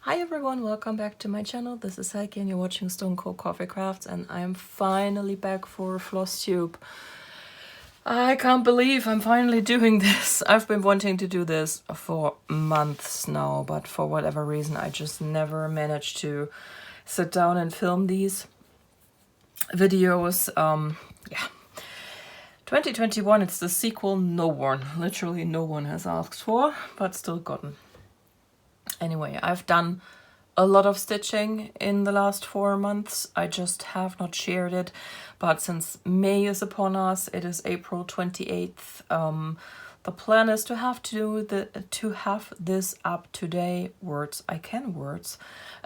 Hi everyone, welcome back to my channel. This is Heike and you're watching stonecoldcoffeecrafts, and I am finally back for Flosstube. I can't believe I'm finally doing this. I've been wanting to do this for months now, but for whatever reason I just never managed to sit down and film these videos. Yeah. 2021, it's the sequel literally no one has asked for, but still gotten. Anyway, I've done a lot of stitching in the last 4 months. I just have not shared it, but since May is upon us, it is April 28th. The plan is to have this up today. I can words.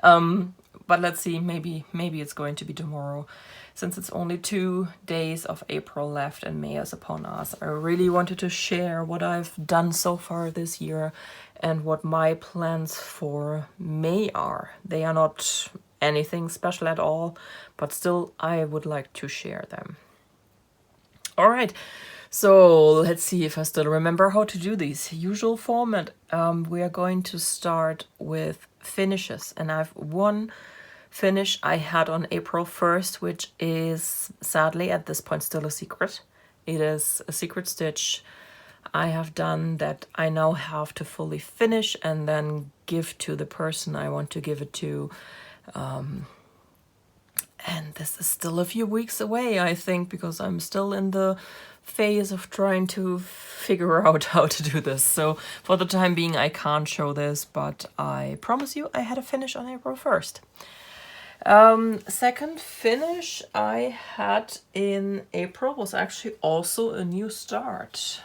But let's see, maybe it's going to be tomorrow. Since it's only 2 days of April left and May is upon us, I really wanted to share what I've done so far this year and what my plans for May are. They are not anything special at all, but still I would like to share them. All right, so let's see if I still remember how to do these. Usual format, we are going to start with finishes, and I've one finish I had on April 1st, which is sadly at this point still a secret. It is a secret stitch I have done that I now have to fully finish and then give to the person I want to give it to. And this is still a few weeks away, I think, because I'm still in the phase of trying to figure out how to do this. So for the time being, I can't show this, but I promise you I had a finish on April 1st. Second finish I had in April was actually also a new start.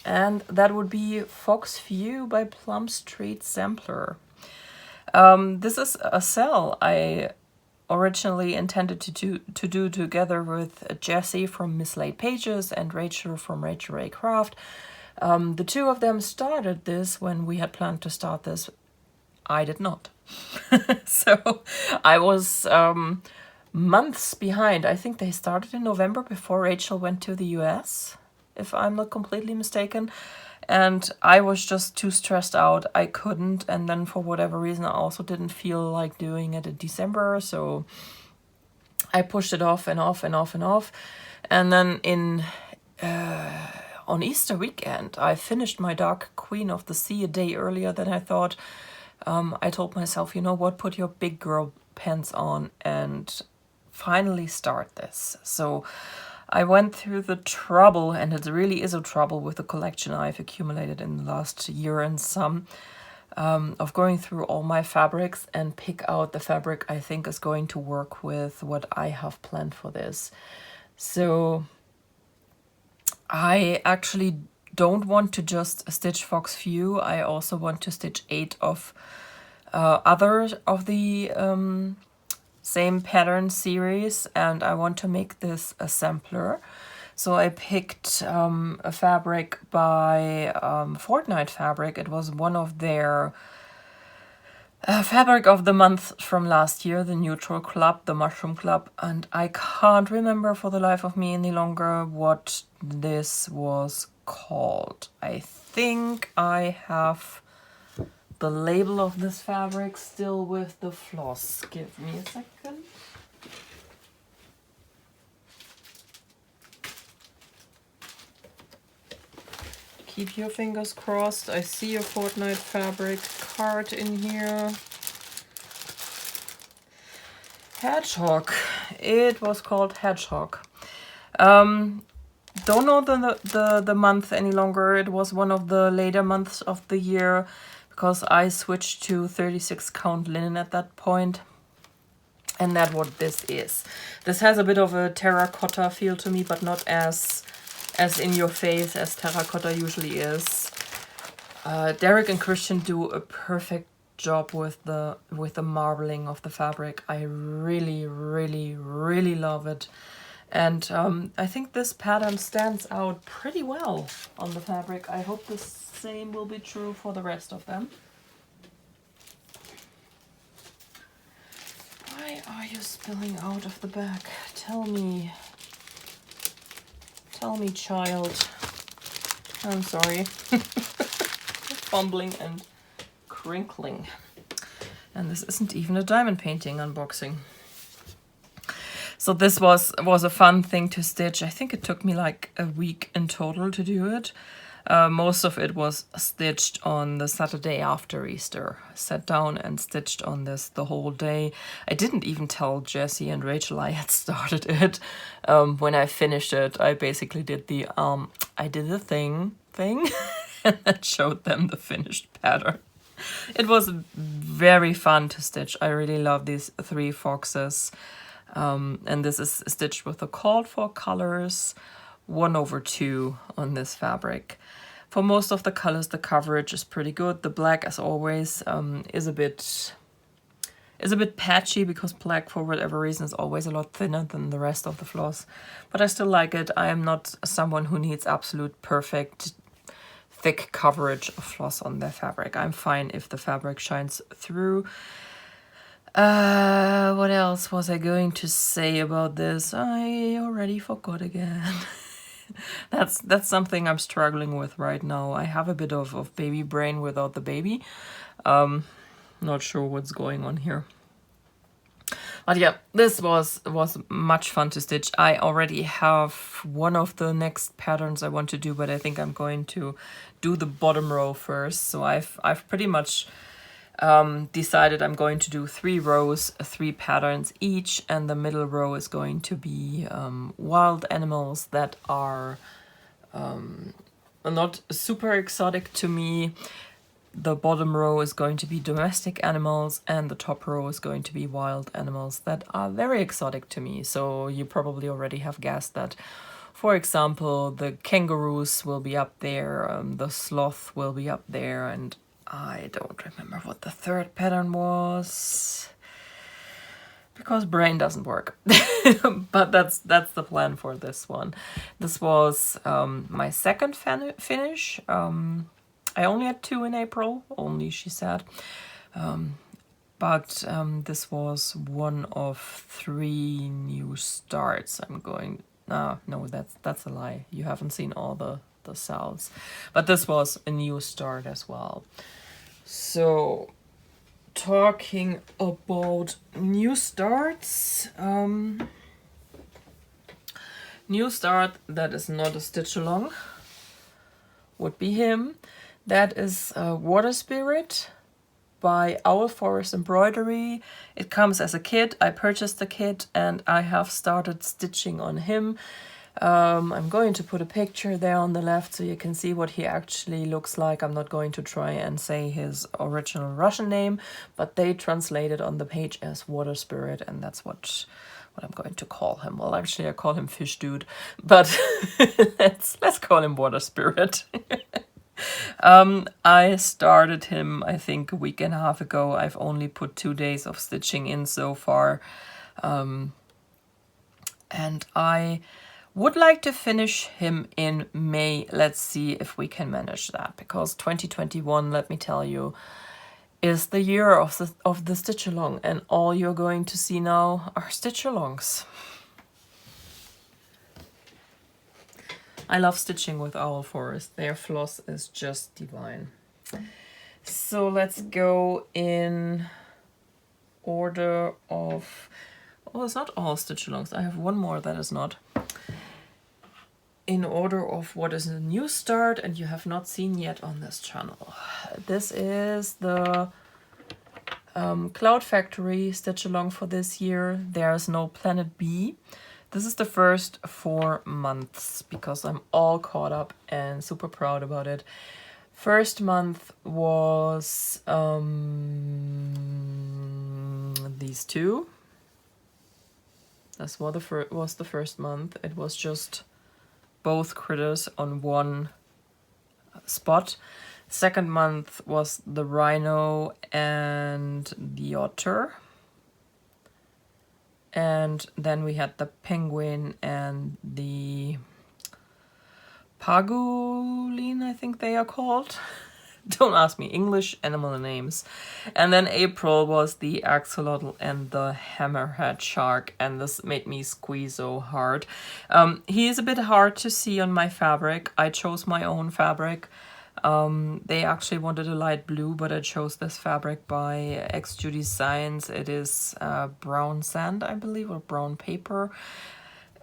And that would be Fox View by Plum Street Sampler. This is a cell I originally intended to do together with Jessie from Mislaid Paged and Rachel from Rachel Craft. The two of them started this when we had planned to start this. I did not. So I was months behind. I think they started in November before Rachel went to the US, if I'm not completely mistaken. And I was just too stressed out. I couldn't. And then for whatever reason, I also didn't feel like doing it in December. So I pushed it off and off and off and off. And then on Easter weekend, I finished my Dark Queen of the Sea a day earlier than I thought. I told myself, you know what, put your big girl pants on and finally start this. So I went through the trouble, and it really is a trouble with the collection I've accumulated in the last year and some, of going through all my fabrics and pick out the fabric I think is going to work with what I have planned for this. So I actually don't want to just stitch Fox View. I also want to stitch 8 of others of the same pattern series, and I want to make this a sampler. So I picked a fabric by Fortnight Fabric. It was one of their fabric of the month from last year, the Neutral Club, the Mushroom Club, and I can't remember for the life of me any longer what this was called. I think I have the label of this fabric still with the floss. Give me a second. Keep your fingers crossed. I see a Fortnite Fabric card in here. Hedgehog. It was called Hedgehog. Don't know the month any longer. It was one of the later months of the year because I switched to 36 count linen at that point. And that's what this is. This has a bit of a terracotta feel to me, but not as in your face as terracotta usually is. Derek and Christian do a perfect job with the marbling of the fabric. I really, really, really love it. And I think this pattern stands out pretty well on the fabric. I hope the same will be true for the rest of them. Why are you spilling out of the bag? Tell me, child. I'm sorry. Fumbling and crinkling. And this isn't even a diamond painting unboxing. So this was a fun thing to stitch. I think it took me like a week in total to do it. Most of it was stitched on the Saturday after Easter. I sat down and stitched on this the whole day. I didn't even tell Jessie and Rachel I had started it. When I finished it, I basically did the I did the thing and then showed them the finished pattern. It was very fun to stitch. I really love these 3 foxes. And this is stitched with the called for colors, 1/2 on this fabric. For most of the colors, the coverage is pretty good. The black, as always, is a bit patchy because black, for whatever reason, is always a lot thinner than the rest of the floss. But I still like it. I am not someone who needs absolute perfect thick coverage of floss on their fabric. I'm fine if the fabric shines through. What else was I going to say about this? I already forgot again. That's something I'm struggling with right now. I have a bit of baby brain without the baby. Not sure what's going on here. But yeah, this was much fun to stitch. I already have one of the next patterns I want to do, but I think I'm going to do the bottom row first. So I've pretty much decided I'm going to do 3 rows, 3 patterns each, and the middle row is going to be wild animals that are not super exotic to me. The bottom row is going to be domestic animals, and the top row is going to be wild animals that are very exotic to me. So you probably already have guessed that. For example, the kangaroos will be up there, the sloth will be up there, and I don't remember what the 3rd pattern was because brain doesn't work. But that's the plan for this one. This was my 2nd finish. I only had 2 in April, only, she said. But this was one of 3 new starts. I'm going... no, that's a lie. You haven't seen all the cells. But this was a new start as well. So, talking about new starts, new start that is not a stitch along would be him. That is Water Spirit by Forest Embroidery. It comes as a kit. I purchased the kit and I have started stitching on him. I'm going to put a picture there on the left so you can see what he actually looks like. I'm not going to try and say his original Russian name, but they translated on the page as Water Spirit, and that's what I'm going to call him. Well, actually I call him Fish Dude, but let's call him Water Spirit. I started him, I think, a week and a half ago. I've only put 2 days of stitching in so far. And I would like to finish him in May. Let's see if we can manage that, because 2021, let me tell you, is the year of the stitch along, and all you're going to see now are stitch alongs. I love stitching with Owl Forest. Their floss is just divine. So let's go in order of... Oh, it's not all stitch alongs. I have one more that is not. In order of what is a new start and you have not seen yet on this channel. This is the Cloudfactory stitch along for this year. There's no Planet B. This is the first 4 months because I'm all caught up and super proud about it. First month was these 2. That's what was the first month. It was just both critters on one spot. Second month was the rhino and the otter. And then we had the penguin and the pangolin, I think they are called. Don't ask me, English animal names. And then April was the axolotl and the hammerhead shark, and this made me squeeze so hard. He is a bit hard to see on my fabric. I chose my own fabric. They actually wanted a light blue, but I chose this fabric by xJuDesign. It is brown sand, I believe, or brown paper.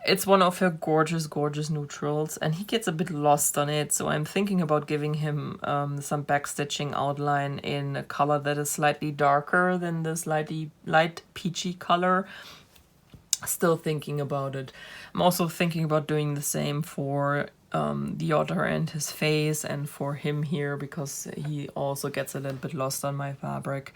It's one of her gorgeous, gorgeous neutrals, and he gets a bit lost on it, so I'm thinking about giving him some backstitching outline in a color that is slightly darker than this light peachy color. Still thinking about it. I'm also thinking about doing the same for the otter and his face, and for him here, because he also gets a little bit lost on my fabric.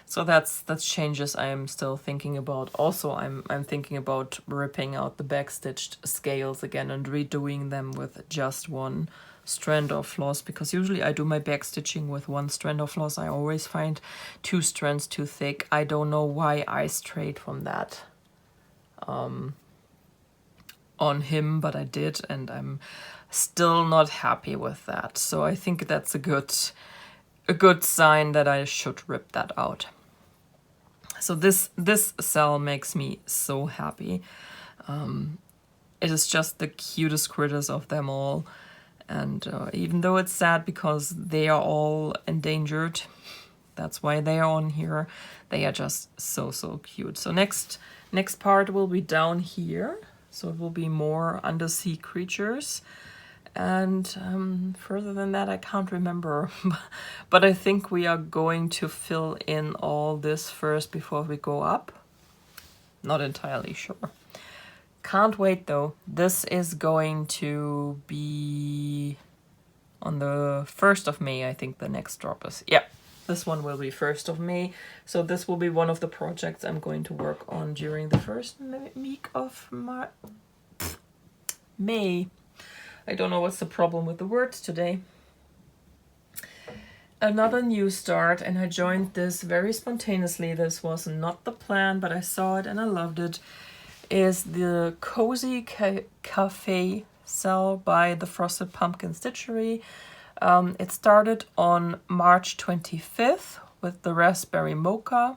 So that's changes I am still thinking about. Also, I'm thinking about ripping out the backstitched scales again and redoing them with just one strand of floss, because usually I do my backstitching with one strand of floss. I always find 2 strands too thick. I don't know why I strayed from that on him, but I did, and I'm still not happy with that. So I think that's a good sign that I should rip that out. So this cell makes me so happy. It is just the cutest critters of them all, and even though it's sad because they are all endangered, that's why they are on here. They are just so cute. So next part will be down here. So it will be more undersea creatures. And further than that, I can't remember. But I think we are going to fill in all this first before we go up. Not entirely sure. Can't wait though. This is going to be on the 1st of May, I think the next drop is. Yeah, this one will be 1st of May. So this will be one of the projects I'm going to work on during the first week of May. I don't know what's the problem with the words today. Another new start, and I joined this very spontaneously. This was not the plan, but I saw it and I loved it. Is the Cozy Cafe cell by the Frosted Pumpkin Stitchery. It started on March 25th with the Raspberry Mocha,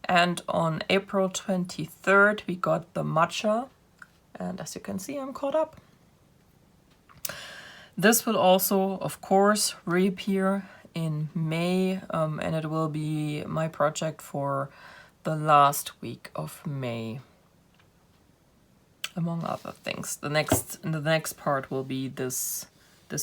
and on April 23rd we got the Matcha, and as you can see, I'm caught up. This will also, of course, reappear in May, and it will be my project for the last week of May, among other things. The next part will be this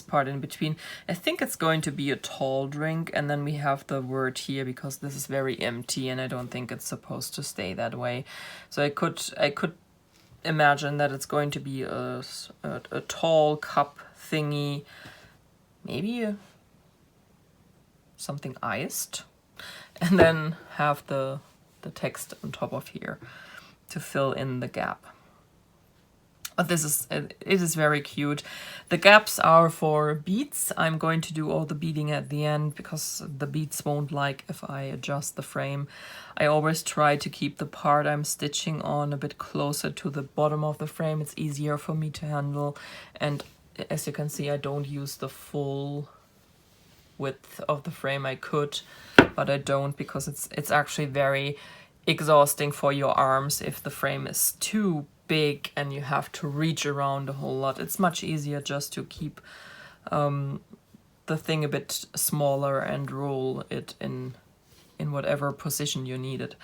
part in between. I think it's going to be a tall drink, and then we have the word here because this is very empty, and I don't think it's supposed to stay that way. So I could imagine that it's going to be a tall cup thingy, maybe something iced, and then have the text on top of here to fill in the gap. But it is very cute. The gaps are for beads. I'm going to do all the beading at the end because the beads won't like if I adjust the frame. I always try to keep the part I'm stitching on a bit closer to the bottom of the frame. It's easier for me to handle, and as you can see, I don't use the full width of the frame. I could, but I don't, because it's actually very exhausting for your arms if the frame is too big and you have to reach around a whole lot. It's much easier just to keep the thing a bit smaller and roll it in whatever position you need it.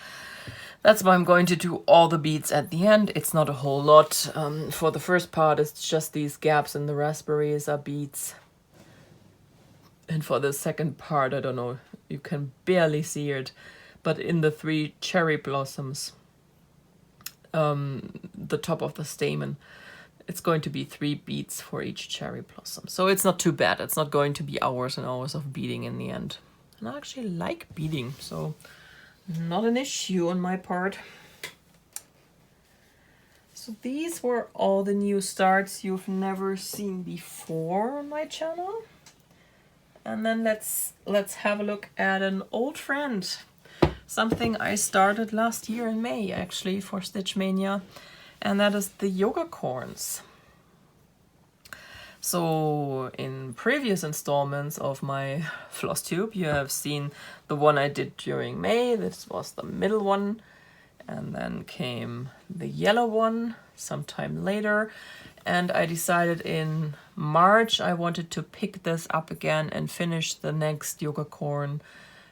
That's why I'm going to do all the beads at the end. It's not a whole lot. For the first part, it's just these gaps in the raspberries are beads. And for the second part, I don't know, you can barely see it, but in the 3 cherry blossoms, the top of the stamen, it's going to be 3 beads for each cherry blossom. So it's not too bad. It's not going to be hours and hours of beading in the end. And I actually like beading, so not an issue on my part. So these were all the new starts you've never seen before on my channel. And then let's have a look at an old friend. Something I started last year in May, actually, for Stitch Mania, and that is the yoga corns. So in previous installments of my Flosstube, you have seen the one I did during May. This was the middle one, and then came the yellow one sometime later, and I decided in March I wanted to pick this up again and finish the next yoga corn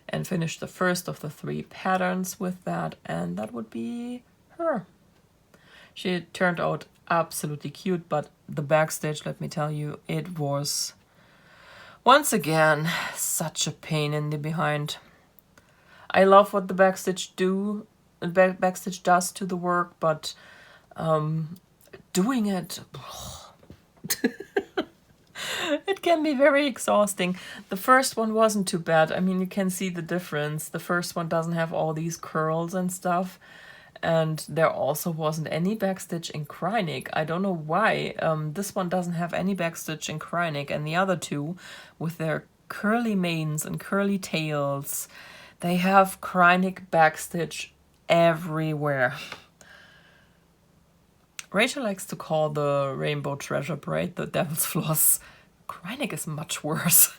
and finish the first of the 3 patterns with that, and that would be her. She turned out absolutely cute, but the backstitch, let me tell you, it was once again such a pain in the behind. I love what the backstitch does to the work, but doing it, it can be very exhausting. The first one wasn't too bad. I mean, you can see the difference. The first one doesn't have all these curls and stuff. And there also wasn't any backstitch in Cunning. I don't know why. This one doesn't have any backstitch in Cunning, and the other 2, with their curly manes and curly tails, they have Cunning backstitch everywhere. Rachel likes to call the Rainbow Treasure Braid the Devil's Floss. Cunning is much worse.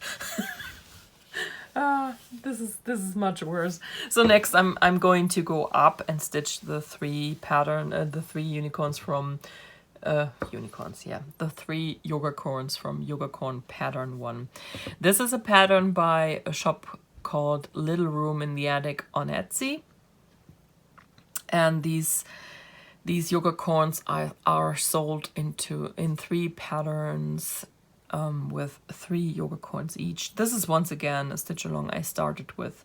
This is much worse. So next I'm going to go up and stitch the 3 unicorns from the 3 yoga corns from Yoga Corn Pattern 1. This is a pattern by a shop called Little Room in the Attic on Etsy, and these yoga corns are sold in 3 patterns with 3 yoga corns each. This is once again a stitch along I started with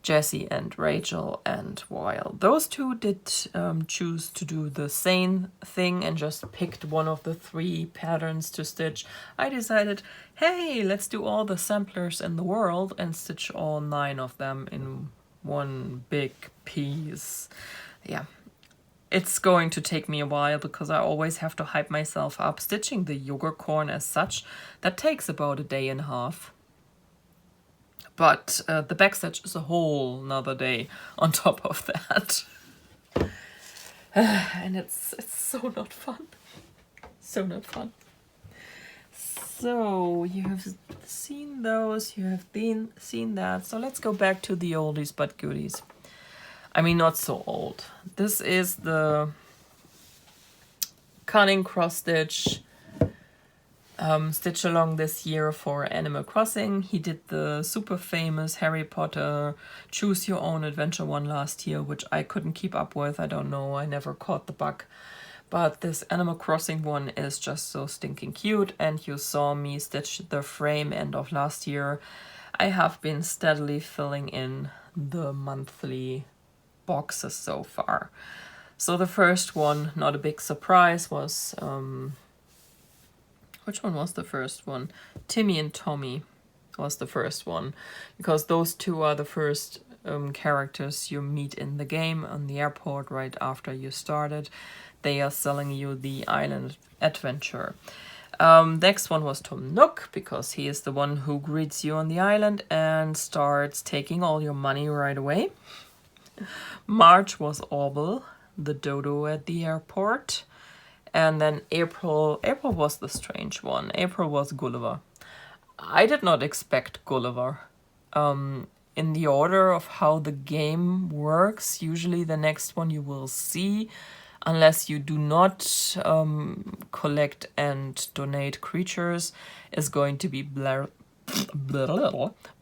Jessie and Rachel, and while those 2 did choose to do the same thing and just picked one of the 3 patterns to stitch, I decided, hey, let's do all the samplers in the world and stitch all 9 of them in one big piece. Yeah. It's going to take me a while because I always have to hype myself up. Stitching the yoga corn as such, that takes about a day and a half. But the backstitch is a whole nother day on top of that. And it's so not fun. So not fun. So you have seen those, you have seen that. So let's go back to the oldies but goodies. I mean, not so old. This is the Cunning cross stitch stitch along this year for Animal Crossing. He did the super famous Harry Potter Choose Your Own Adventure one last year, which I couldn't keep up with. I don't know, I never caught the bug. But this Animal Crossing one is just so stinking cute, and you saw me stitch the frame end of last year. I have been steadily filling in the monthly boxes so far. So the first one, not a big surprise, was which one was the first one? Timmy and Tommy was the first one, because those 2 are the first characters you meet in the game on the airport right after you started. They are selling you the island adventure. Next one was Tom Nook, because he is the one who greets you on the island and starts taking all your money right away. March was Orville, the dodo at the airport. And then April was the strange one. April was Gulliver. I did not expect Gulliver. In the order of how the game works, usually the next one you will see, unless you do not collect and donate creatures, is going to be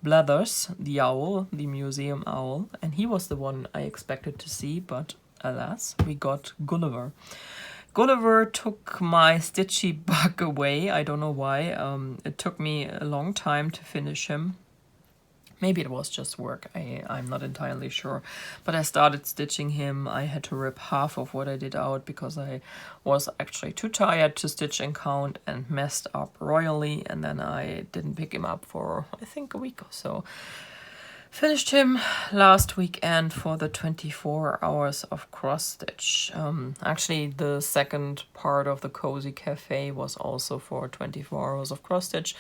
Blathers, the owl, the museum owl, and he was the one I expected to see, but alas, we got Gulliver. Gulliver took my stitchy bug away. I don't know why. It took me a long time to finish him. Maybe it was just work, I'm not entirely sure. But I started stitching him. I had to rip half of what I did out because I was actually too tired to stitch and count and messed up royally. And then I didn't pick him up for, I think, a week or so. Finished him last weekend for the 24 hours of cross stitch. Actually, the second part of the Cozy Cafe was also for 24 hours of cross stitch,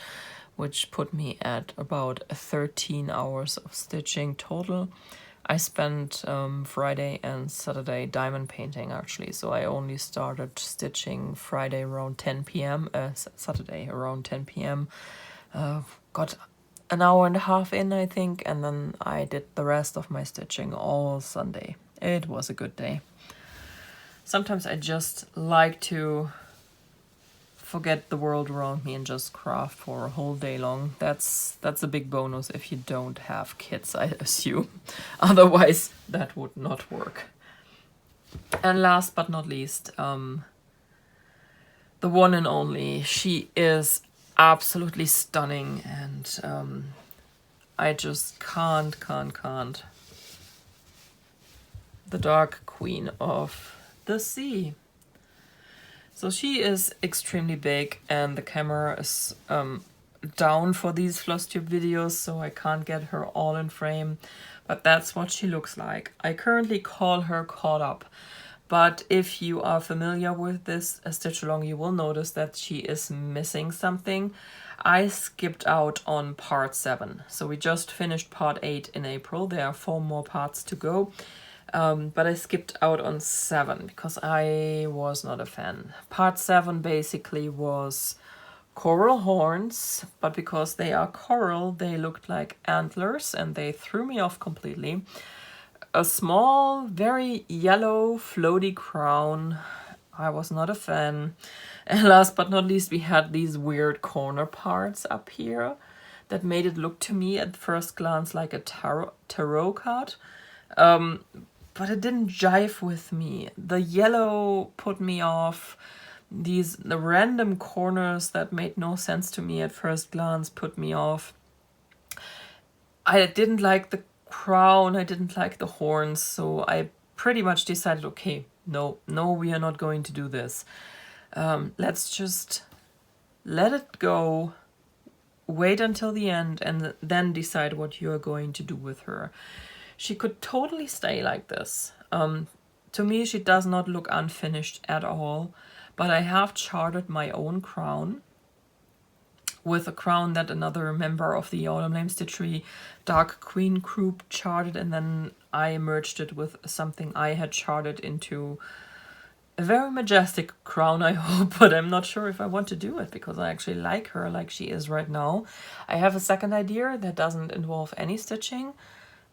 which put me at about 13 hours of stitching total. I spent Friday and Saturday diamond painting, actually, so I only started stitching Friday around 10 p.m., Saturday around 10 p.m. Got an hour and a half in, I think, and then I did the rest of my stitching all Sunday. It was a good day. Sometimes I just like to forget the world around me and just craft for a whole day long. That's a big bonus if you don't have kids, I assume. Otherwise, that would not work. And last but not least, the one and only. She is absolutely stunning, and I just can't. The Dark Queen of the Sea. So she is extremely big, and the camera is down for these Flosstube videos, so I can't get her all in frame, but that's what she looks like. I currently call her Caught Up, but if you are familiar with this stitch along, you will notice that she is missing something. I skipped out on part 7, so we just finished part 8 in April. There are 4 more parts to go. But I skipped out on 7 because I was not a fan. Part 7 basically was coral horns, but because they are coral, they looked like antlers and they threw me off completely. A small, very yellow, floaty crown. I was not a fan. And last but not least, we had these weird corner parts up here that made it look to me at first glance like a tarot card. But it didn't jive with me. The yellow put me off. The random corners that made no sense to me at first glance put me off. I didn't like the crown. I didn't like the horns. So I pretty much decided, okay, no, we are not going to do this. Let's just let it go. Wait until the end and then decide what you're going to do with her. She could totally stay like this. To me, she does not look unfinished at all, but I have charted my own crown with a crown that another member of the Autumn Lame Stitchery Dark Queen group charted, and then I merged it with something I had charted into a very majestic crown, I hope, but I'm not sure if I want to do it because I actually like her like she is right now. I have a second idea that doesn't involve any stitching.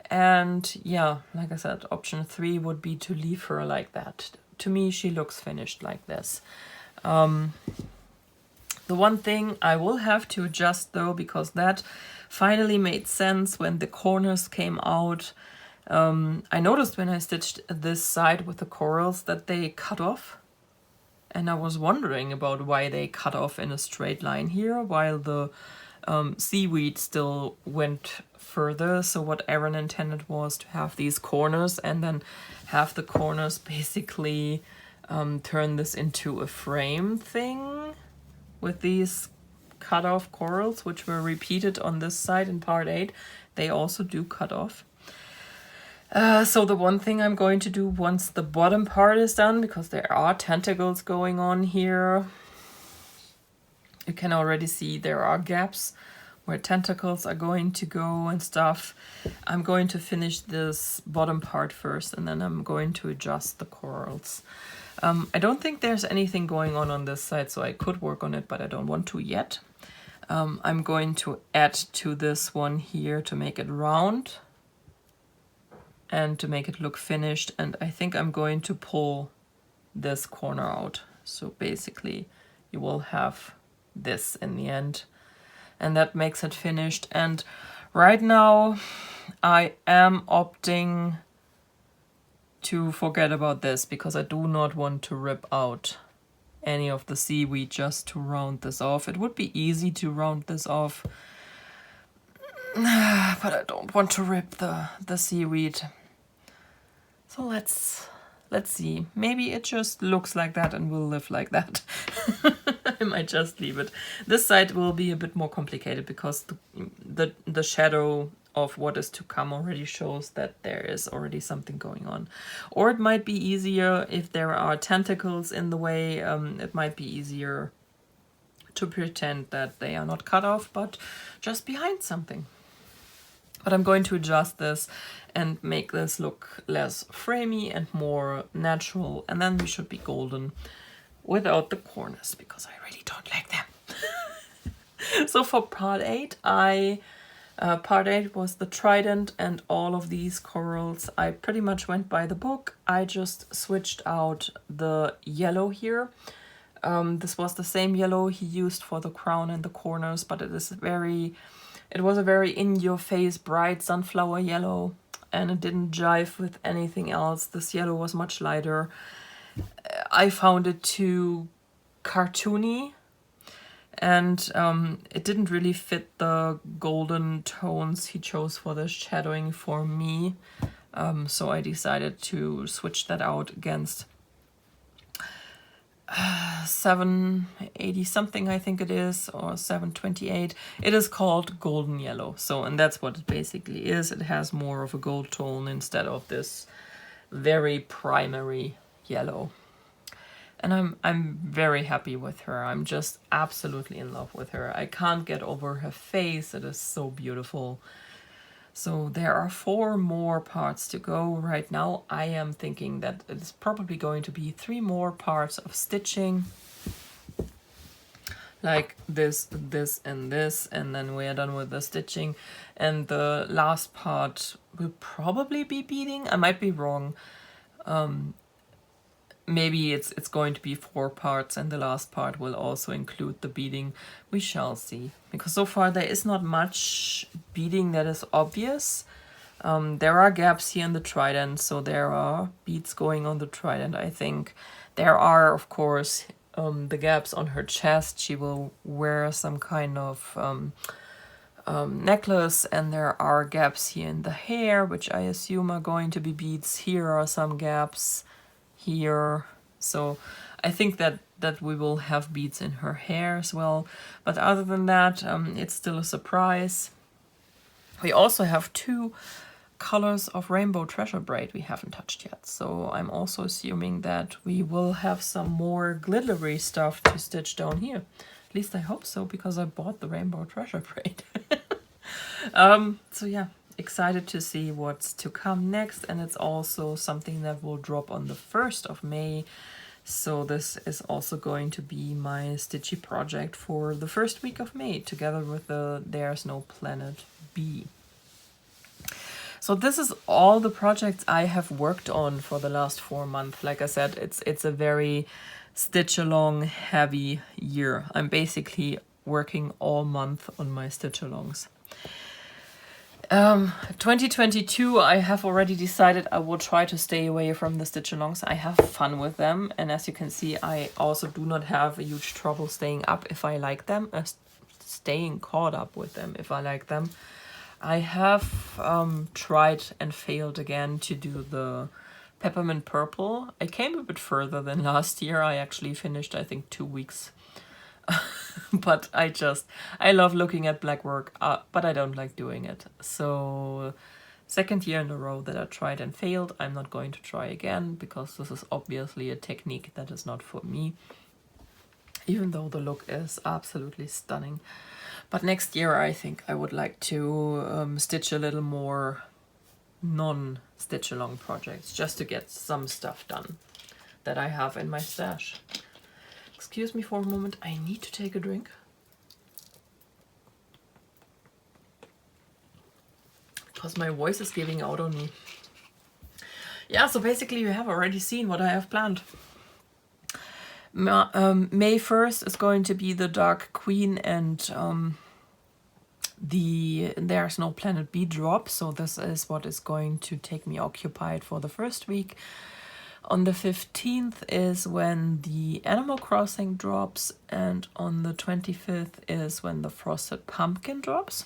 And yeah, like I said, option 3 would be to leave her like that. To me, she looks finished like this. The one thing I will have to adjust though, because that finally made sense when the corners came out. I noticed when I stitched this side with the corals that they cut off. And I was wondering about why they cut off in a straight line here, while the seaweed still went further. So what Erin intended was to have these corners and then have the corners basically turn this into a frame thing with these cut off corals, which were repeated on this side in part 8. They also do cut off. So the one thing I'm going to do once the bottom part is done, because there are tentacles going on here, you can already see there are gaps where tentacles are going to go and stuff. I'm going to finish this bottom part first, and then I'm going to adjust the corals. I don't think there's anything going on this side, so I could work on it, but I don't want to yet. I'm going to add to this one here to make it round and to make it look finished, and I think I'm going to pull this corner out. So basically you will have this in the end, and that makes it finished. And right now I am opting to forget about this because I do not want to rip out any of the seaweed just to round this off. It would be easy to round this off, but I don't want to rip the seaweed. So let's see. Maybe it just looks like that and will live like that. I might just leave it. This side will be a bit more complicated because the shadow of what is to come already shows that there is already something going on. Or it might be easier if there are tentacles in the way. It might be easier to pretend that they are not cut off, but just behind something. But I'm going to adjust this and make this look less framey and more natural, and then we should be golden without the corners because I really don't like them. So for part 8, part 8 was the trident and all of these corals. I pretty much went by the book. I just switched out the yellow here This was the same yellow he used for the crown and the corners, but it was a very in-your-face bright sunflower yellow, and it didn't jive with anything else. This yellow was much lighter. I found it too cartoony, and it didn't really fit the golden tones he chose for the shadowing for me. So I decided to switch that out against 780 something, I think it is, or 728. It is called golden yellow. So, and that's what it basically is. It has more of a gold tone instead of this very primary yellow. And I'm very happy with her. I'm just absolutely in love with her. I can't get over her face. It is so beautiful. So there are 4 more parts to go right now. I am thinking that it's probably going to be 3 more parts of stitching. Like this, this, and this, and then we are done with the stitching. And the last part will probably be beading. I might be wrong. Maybe it's going to be 4 parts, and the last part will also include the beading. We shall see. Because so far there is not much beading that is obvious. There are gaps here in the trident, so there are beads going on the trident, I think. There are, of course, the gaps on her chest. She will wear some kind of necklace, and there are gaps here in the hair, which I assume are going to be beads. Here are some gaps. Here, so I think that we will have beads in her hair as well, but other than that, it's still a surprise. We also have 2 colors of rainbow treasure braid we haven't touched yet, so I'm also assuming that we will have some more glittery stuff to stitch down here. At least I hope so, because I bought the rainbow treasure braid. So yeah, excited to see what's to come next, and it's also something that will drop on the 1st of May. So this is also going to be my stitchy project for the first week of May, together with the There's No Planet B. So this is all the projects I have worked on for the last 4 months. Like I said, it's a very stitch along heavy year. I'm basically working all month on my stitch alongs. 2022, I have already decided I will try to stay away from the stitch alongs. I have fun with them, and as you can see, I also do not have a huge trouble staying up if I like them, staying caught up with them if I like them. I have tried and failed again to do the Peppermint Purple. I came a bit further than last year. I actually finished, I think, 2 weeks. But I love looking at black work, but I don't like doing it. So 2nd year in a row that I tried and failed. I'm not going to try again, because this is obviously a technique that is not for me, even though the look is absolutely stunning. But next year I think I would like to stitch a little more non-stitch along projects, just to get some stuff done that I have in my stash. Excuse me for a moment, I need to take a drink. Because my voice is giving out on me. Yeah, so basically you have already seen what I have planned. May 1st is going to be the Dark Queen and the There's No Planet B drop. So this is what is going to take me occupied for the first week. On the 15th is when the Animal Crossing drops, and on the 25th is when the Frosted Pumpkin drops.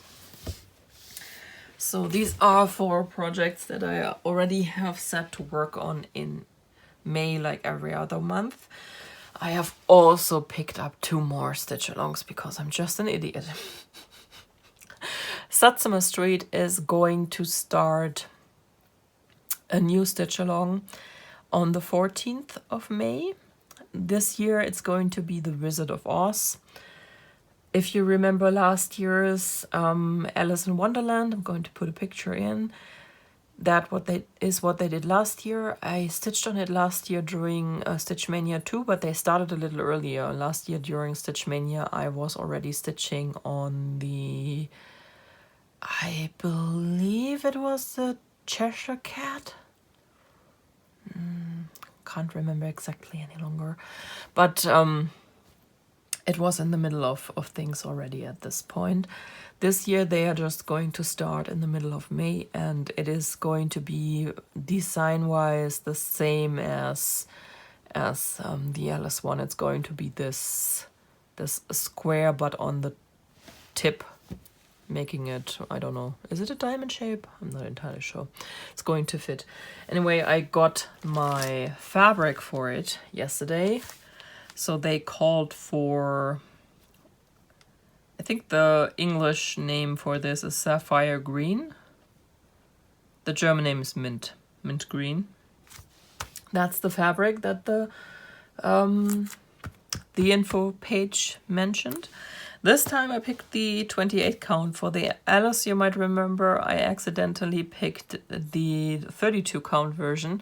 So these are 4 projects that I already have set to work on in May, like every other month. I have also picked up 2 more stitch alongs because I'm just an idiot. Satsuma Street is going to start a new stitch along on the 14th of May. This year it's going to be the Wizard of Oz. If you remember last year's Alice in Wonderland, I'm going to put a picture in. That what they did last year. I stitched on it last year during Stitch Mania 2, but they started a little earlier. Last year during Stitch Mania I was already stitching on the, I believe it was the Cheshire Cat. Can't remember exactly any longer, but it was in the middle of things already at this point. This year they are just going to start in the middle of May, and it is going to be design-wise the same as the Alice one. It's going to be this square, but on the tip, making it, I don't know, is it a diamond shape? I'm not entirely sure. It's going to fit. Anyway, I got my fabric for it yesterday. So they called for, I think the English name for this is sapphire green. The German name is mint green. That's the fabric that the info page mentioned. This time I picked the 28 count. For the Alice, you might remember, I accidentally picked the 32 count version.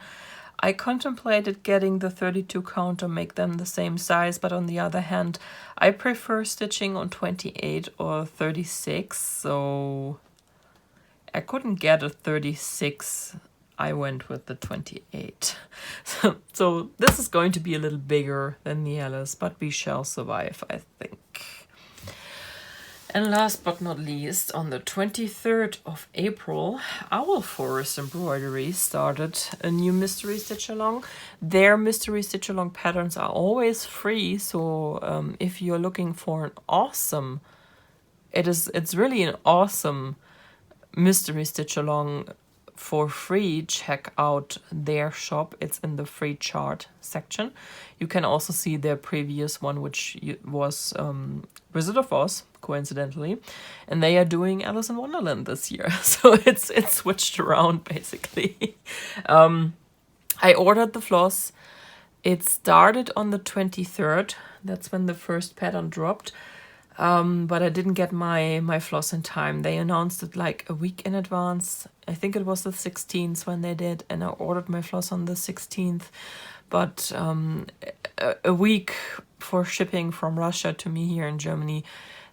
I contemplated getting the 32 count to make them the same size, but on the other hand, I prefer stitching on 28 or 36, so I couldn't get a 36. I went with the 28. So this is going to be a little bigger than the Alice, but we shall survive, I think. And last but not least, on the 23rd of April, our Forest Embroidery started a new mystery stitch along. Their mystery stitch along patterns are always free, so if you're looking for an awesome, it's really an awesome mystery stitch along for free, check out their shop. It's in the free chart section. You can also see their previous one, which was Wizard of Oz, coincidentally, and they are doing Alice in Wonderland this year, so it's switched around basically. I ordered the floss. It started on the 23rd. That's when the first pattern dropped. But I didn't get my floss in time. They announced it like a week in advance. I think it was the 16th when they did, and I ordered my floss on the 16th. But a week for shipping from Russia to me here in Germany,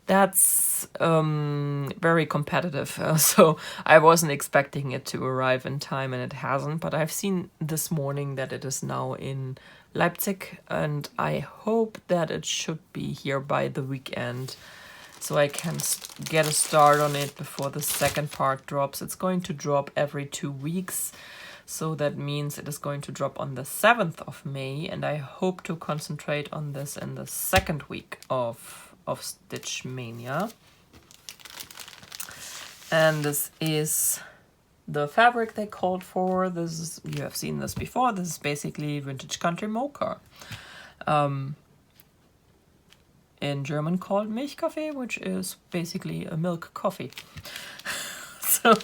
that's very competitive. So I wasn't expecting it to arrive in time, and it hasn't. But I've seen this morning that it is now in Leipzig, and I hope that it should be here by the weekend, so I can get a start on it before the second part drops. It's going to drop every 2 weeks, so that means it is going to drop on the 7th of May, and I hope to concentrate on this in the second week of Stitch Mania. And this is the fabric they called for. This is, you have seen this before, this is basically vintage country mocha. In German called Milchkaffee, which is basically a milk coffee. So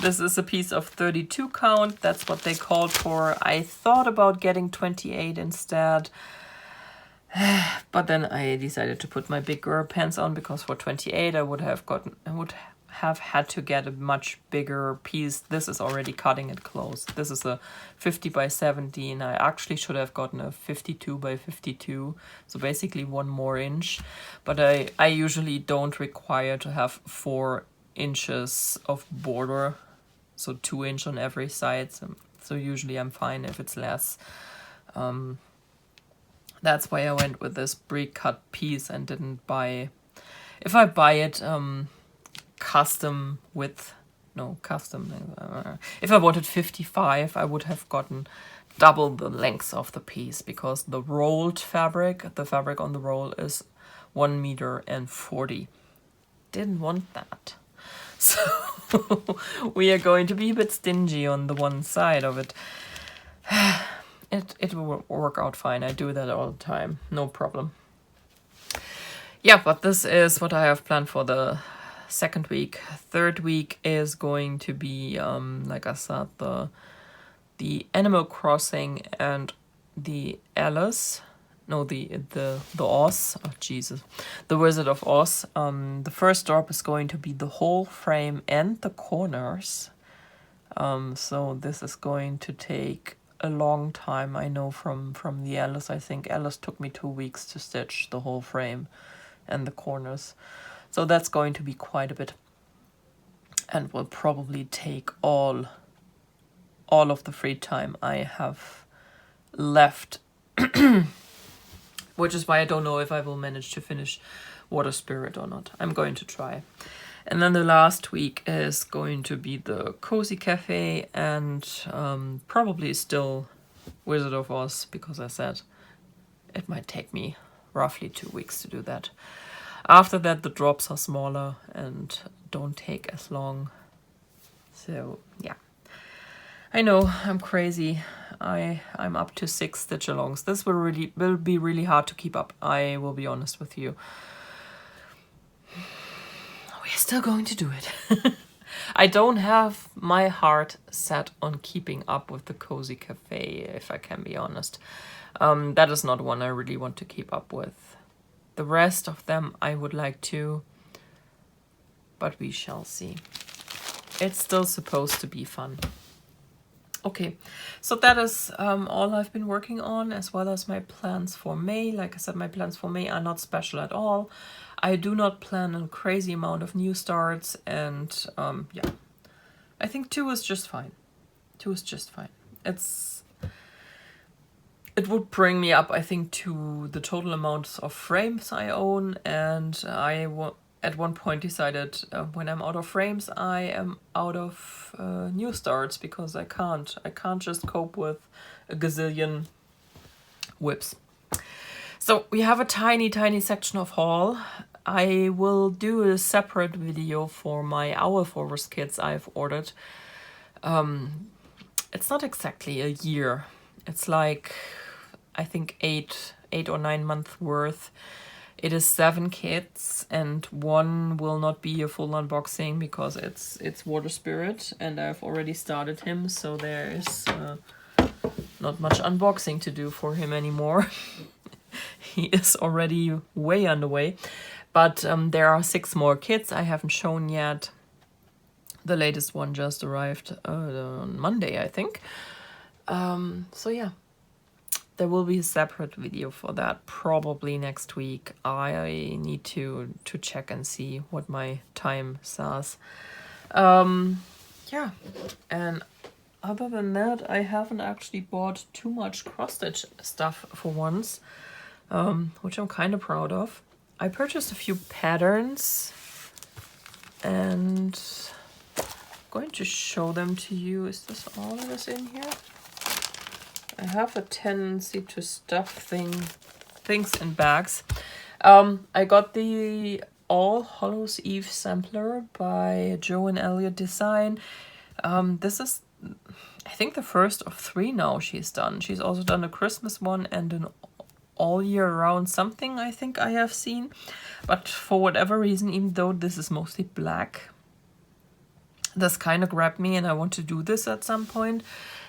this is a piece of 32 count, that's what they called for. I thought about getting 28 instead, but then I decided to put my big girl pants on, because for 28 I would have had to get a much bigger piece. This is already cutting it close. This is a 50 by 70, and I actually should have gotten a 52 by 52, so basically 1 more inch. But I usually don't require to have 4 inches of border, so 2 inch on every side. So usually I'm fine if it's less. That's why I went with this pre-cut piece and didn't buy. If I buy it custom width, no, custom, if I wanted 55, I would have gotten double the length of the piece, because the rolled fabric, the fabric on the roll is 1 meter and 40. Didn't want that. So we are going to be a bit stingy on the one side of it. It will work out fine. I do that all the time, no problem. Yeah, but this is what I have planned for the second week. Third week is going to be, like I said, the Animal Crossing and the Alice. No, the Oz. Oh, Jesus. The Wizard of Oz. The first drop is going to be the whole frame and the corners. So this is going to take a long time. I know from the Alice. I think Alice took me 2 weeks to stitch the whole frame and the corners. So that's going to be quite a bit. And will probably take all of the free time I have left which is why I don't know if I will manage to finish Water Spirit or not. I'm going to try. And then the last week is going to be the Cozy Cafe and probably still Wizard of Oz, because I said it might take me roughly 2 weeks to do that. After that, the drops are smaller and don't take as long. So yeah, I know I'm crazy. I'm up to 6 stitch alongs. This will be really hard to keep up. I will be honest with you. We're still going to do it. I don't have my heart set on keeping up with the Cozy Cafe, if I can be honest. That is not one I really want to keep up with. The rest of them I would like to, but we shall see. It's still supposed to be fun. Okay, so that is all I've been working on, as well as my plans for May. Like I said, my plans for May are not special at all. I do not plan a crazy amount of new starts, and yeah, I think 2 is just fine. 2 is just fine. It would bring me up, I think, to the total amount of frames I own, and I at one point decided when I'm out of frames, I am out of new starts, because I can't just cope with a gazillion whips. So we have a tiny section of haul. I will do a separate video for my Owl Forest kits I've ordered. It's not exactly a year. It's like, I think 8 or 9 months worth. It is 7 kits, and 1 will not be a full unboxing because it's Water Spirit, and I've already started him, so there is not much unboxing to do for him anymore. He is already way underway, but there are 6 more kits I haven't shown yet. The latest one just arrived on Monday, I think. So yeah. There will be a separate video for that probably next week. I need to check and see what my time says. Yeah, and other than that, I haven't actually bought too much cross-stitch stuff for once, which I'm kind of proud of. I purchased a few patterns, and I'm going to show them to you. Is this all that is in here? I have a tendency to stuff things in bags. I got the All Hallows Eve sampler by Jo and Elliot Design. This is, I think, the first of 3 now she's done. She's also done a Christmas one and an all year round something, I think I have seen. But for whatever reason, even though this is mostly black, this kind of grabbed me and I want to do this at some point.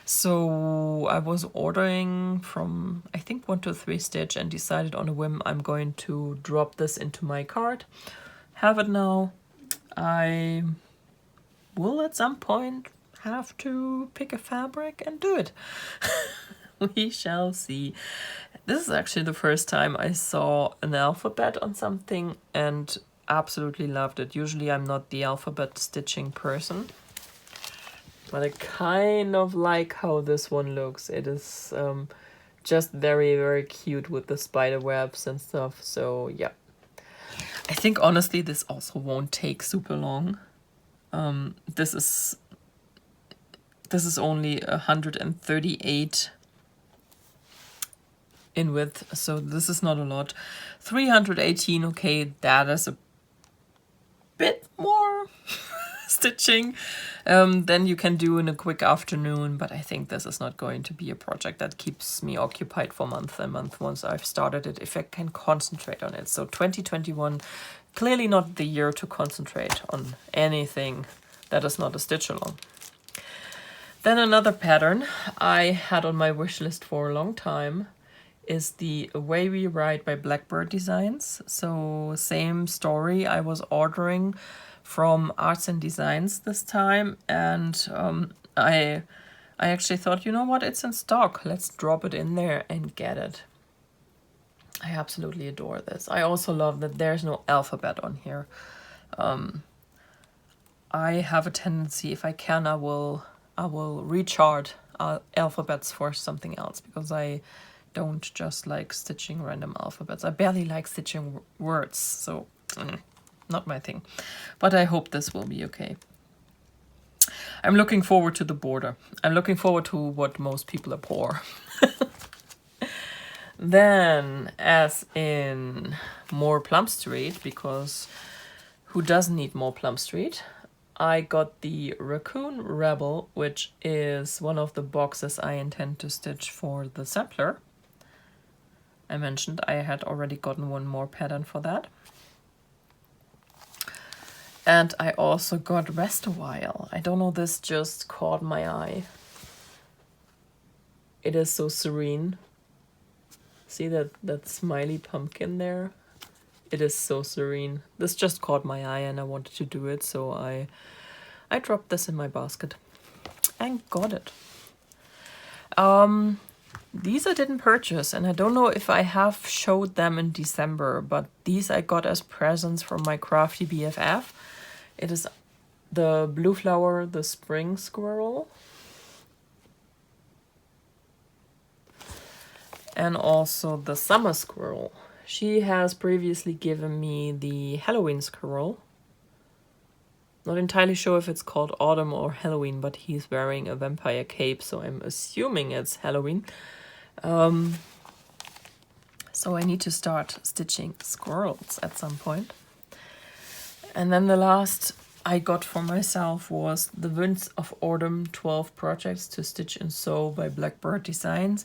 So I was ordering from, I think, 123 Stitch, and decided on a whim I'm going to drop this into my cart. Have it now. I will at some point have to pick a fabric and do it. We shall see. This is actually the first time I saw an alphabet on something and absolutely loved it. Usually I'm not the alphabet stitching person, but I kind of like how this one looks. It is just very cute with the spider webs and stuff. So yeah, I think honestly this also won't take super long. This is only 138 in width, so this is not a lot. 318, okay, that is a bit more stitching than you can do in a quick afternoon, but I think this is not going to be a project that keeps me occupied for month and month once I've started it, if I can concentrate on it. So 2021, clearly not the year to concentrate on anything that is not a stitch along. Then another pattern I had on my wish list for a long time is the Away We Ride by Blackbird Designs. So same story, I was ordering from Arts and Designs this time, and I actually thought, you know what, it's in stock, let's drop it in there and get it. I absolutely adore this. I also love that there's no alphabet on here. I have a tendency, if I can, I will rechart alphabets for something else, because I don't just like stitching random alphabets. I barely like stitching words, so not my thing. But I hope this will be okay. I'm looking forward to the border. I'm looking forward to what most people abhor. Then, as in more Plum Street, because who doesn't need more Plum Street? I got the Raccoon Rebel, which is one of the boxes I intend to stitch for the sampler. I mentioned I had already gotten one more pattern for that. And I also got Rest a While. I don't know, this just caught my eye. It is so serene. See that smiley pumpkin there? It is so serene. This just caught my eye and I wanted to do it, so I dropped this in my basket and got it. These I didn't purchase, and I don't know if I have showed them in December, but these I got as presents from my crafty BFF. It is the Blue Flower, the Spring Squirrel. And also the Summer Squirrel. She has previously given me the Halloween Squirrel. Not entirely sure if it's called Autumn or Halloween, but he's wearing a vampire cape, so I'm assuming it's Halloween. So I need to start stitching squirrels at some point. And then the last I got for myself was the Winds of Autumn 12 Projects to Stitch and Sew by Blackbird Designs.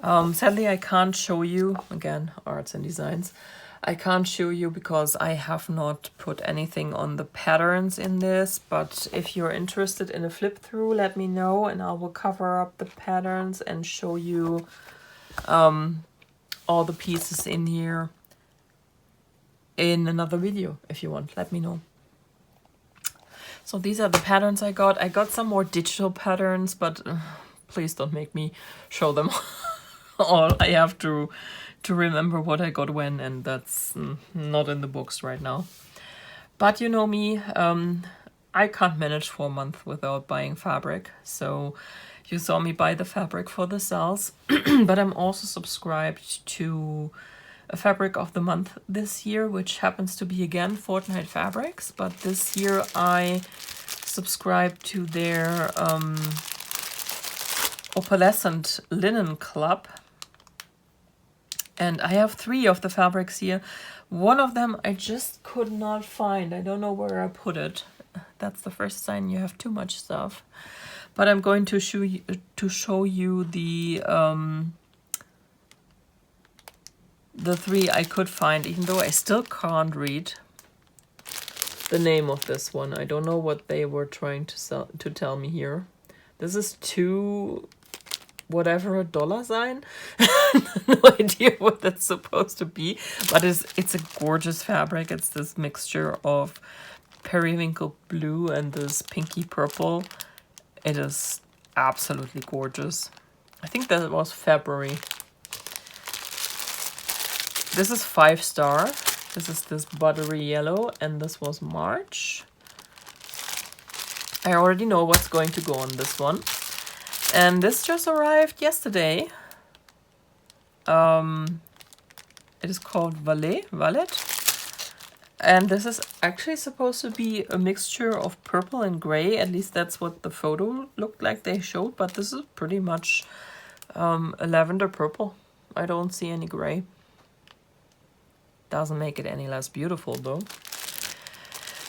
Sadly, I can't show you, again, arts and designs. I can't show you because I have not put anything on the patterns in this, but if you're interested in a flip through, let me know and I will cover up the patterns and show you all the pieces in here in another video if you want. Let me know. So these are the patterns I got. I got some more digital patterns, but please don't make me show them all. I have to remember what I got when, and that's not in the books right now. But you know me, I can't manage for a month without buying fabric. So you saw me buy the fabric for the sales, but I'm also subscribed to a fabric of the month this year, which happens to be again Fortnight Fabrics. But this year I subscribed to their opalescent linen club. And I have 3 of the fabrics here. One of them I just could not find. I don't know where I put it. That's the first sign you have too much stuff. But I'm going to show you the 3 I could find, even though I still can't read the name of this one. I don't know what they were trying to tell me here. This is 2 whatever, a dollar sign. No idea what that's supposed to be, but it's a gorgeous fabric. It's this mixture of periwinkle blue and this pinky purple. It is absolutely gorgeous. I think that was February. This is 5-star. This is this buttery yellow, and this was March. I already know what's going to go on this one. And this just arrived yesterday. It is called Valet. And this is actually supposed to be a mixture of purple and gray. At least that's what the photo looked like they showed. But this is pretty much a lavender purple. I don't see any gray. Doesn't make it any less beautiful though.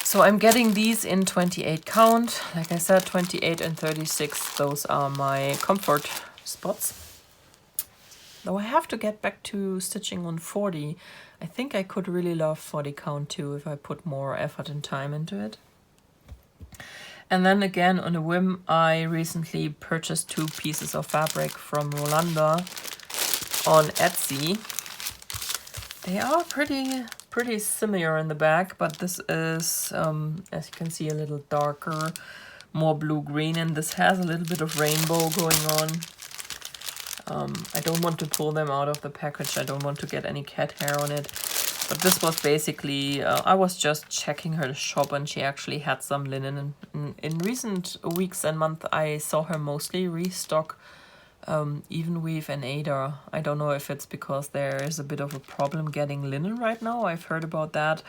So I'm getting these in 28 count. Like I said, 28 and 36, those are my comfort spots. Though I have to get back to stitching on 40. I think I could really love 40 count too if I put more effort and time into it. And then again, on a whim, I recently purchased 2 pieces of fabric from Rolanda on Etsy. They are pretty similar in the back, but this is, as you can see, a little darker, more blue-green, and this has a little bit of rainbow going on. I don't want to pull them out of the package. I don't want to get any cat hair on it. But this was basically, I was just checking her shop, and she actually had some linen. In recent weeks and months, I saw her mostly restock even weave and Ada. I don't know if it's because there is a bit of a problem getting linen right now. I've heard about that.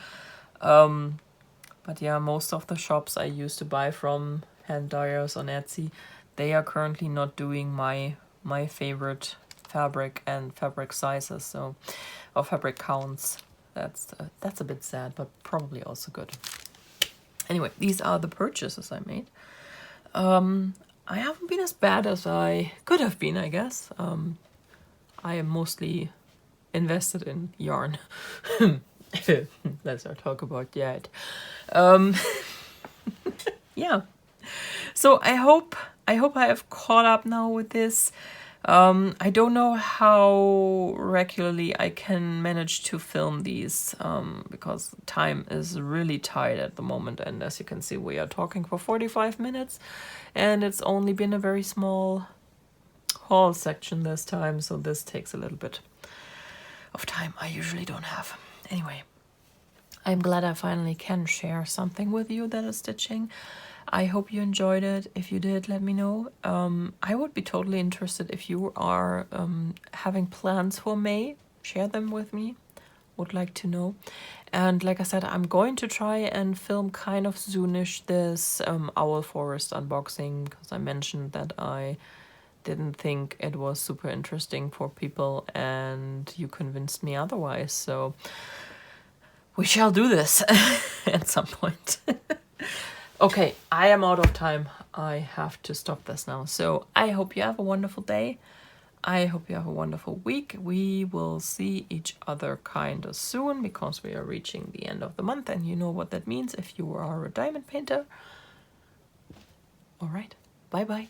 But yeah, most of the shops I used to buy from, hand dyers on Etsy, they are currently not doing my favorite fabric and fabric sizes, so, or fabric counts. That's a bit sad, but probably also good. Anyway, these are the purchases I made. I haven't been as bad as I could have been, I guess. I am mostly invested in yarn. Let's not talk about that. Yeah. So I hope I have caught up now with this. I don't know how regularly I can manage to film these, because time is really tight at the moment, and as you can see, we are talking for 45 minutes, and it's only been a very small haul section this time, so this takes a little bit of time I usually don't have. Anyway, I'm glad I finally can share something with you that is stitching. I hope you enjoyed it. If you did, let me know. I would be totally interested if you are having plans for May. Share them with me. Would like to know. And like I said, I'm going to try and film kind of soonish this Owl Forest unboxing, because I mentioned that I didn't think it was super interesting for people, and you convinced me otherwise. So we shall do this at some point. Okay, I am out of time. I have to stop this now. So I hope you have a wonderful day. I hope you have a wonderful week. We will see each other kind of soon, because we are reaching the end of the month, and you know what that means if you are a diamond painter. All right, bye-bye.